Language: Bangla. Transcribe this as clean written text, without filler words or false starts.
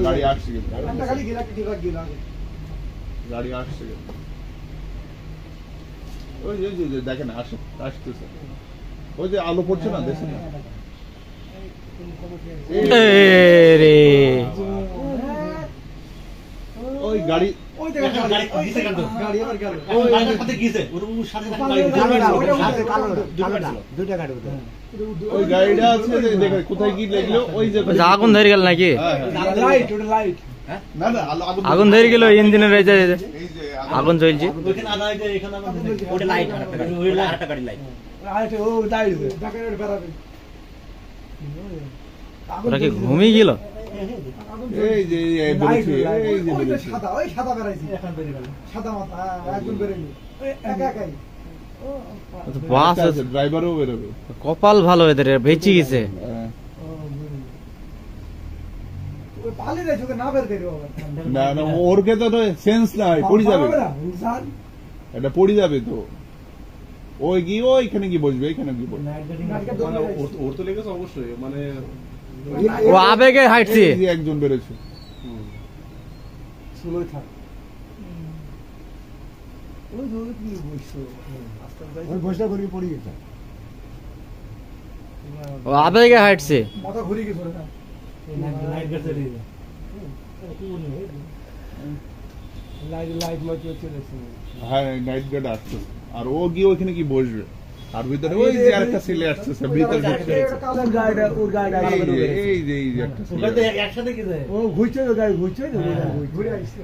গাড়ি আসছে কিন্তু গাড়ি আসছে ওই যে দেখেন আসতেছে ওই যে আলো পড়ছে না দেখছেন না ওই গাড়ি ওই গাড়িটা আছে দেখেন কোথায় কি লাগলো ওই যে আগুন ধরে গেল নাকি আগুন ধরে গেল ইঞ্জিনের আগুন চলছে ওরা কি ঘুমিয়ে গেল এই যে ড্রাইভারও বেরোবে কপাল ভালো এদের বেঁচে গেছে না না ওরকে তো সেন্স নাই পড়ে যাবে এটা পড়ে যাবে তো ওই গিয়ে ওইখানে কি বসবে এখানে কি বসবে ওর তো লেগেছে অবশ্যই মানে ও আবেগে হাঁটছে একজন বেরোছে ও আবেগে হাঁটছে হ্যাঁ নাইট গার্ড আসছে আর ও গিয়ে ওইখানে কি বসবে আর ভিতরে ওই যে আরেকটা ছেলে আসছে ভিতরে এই যে একটা একসাথে কি ও ঘুরছে তো গাড়ি ঘুরছে ঘুরে আসছে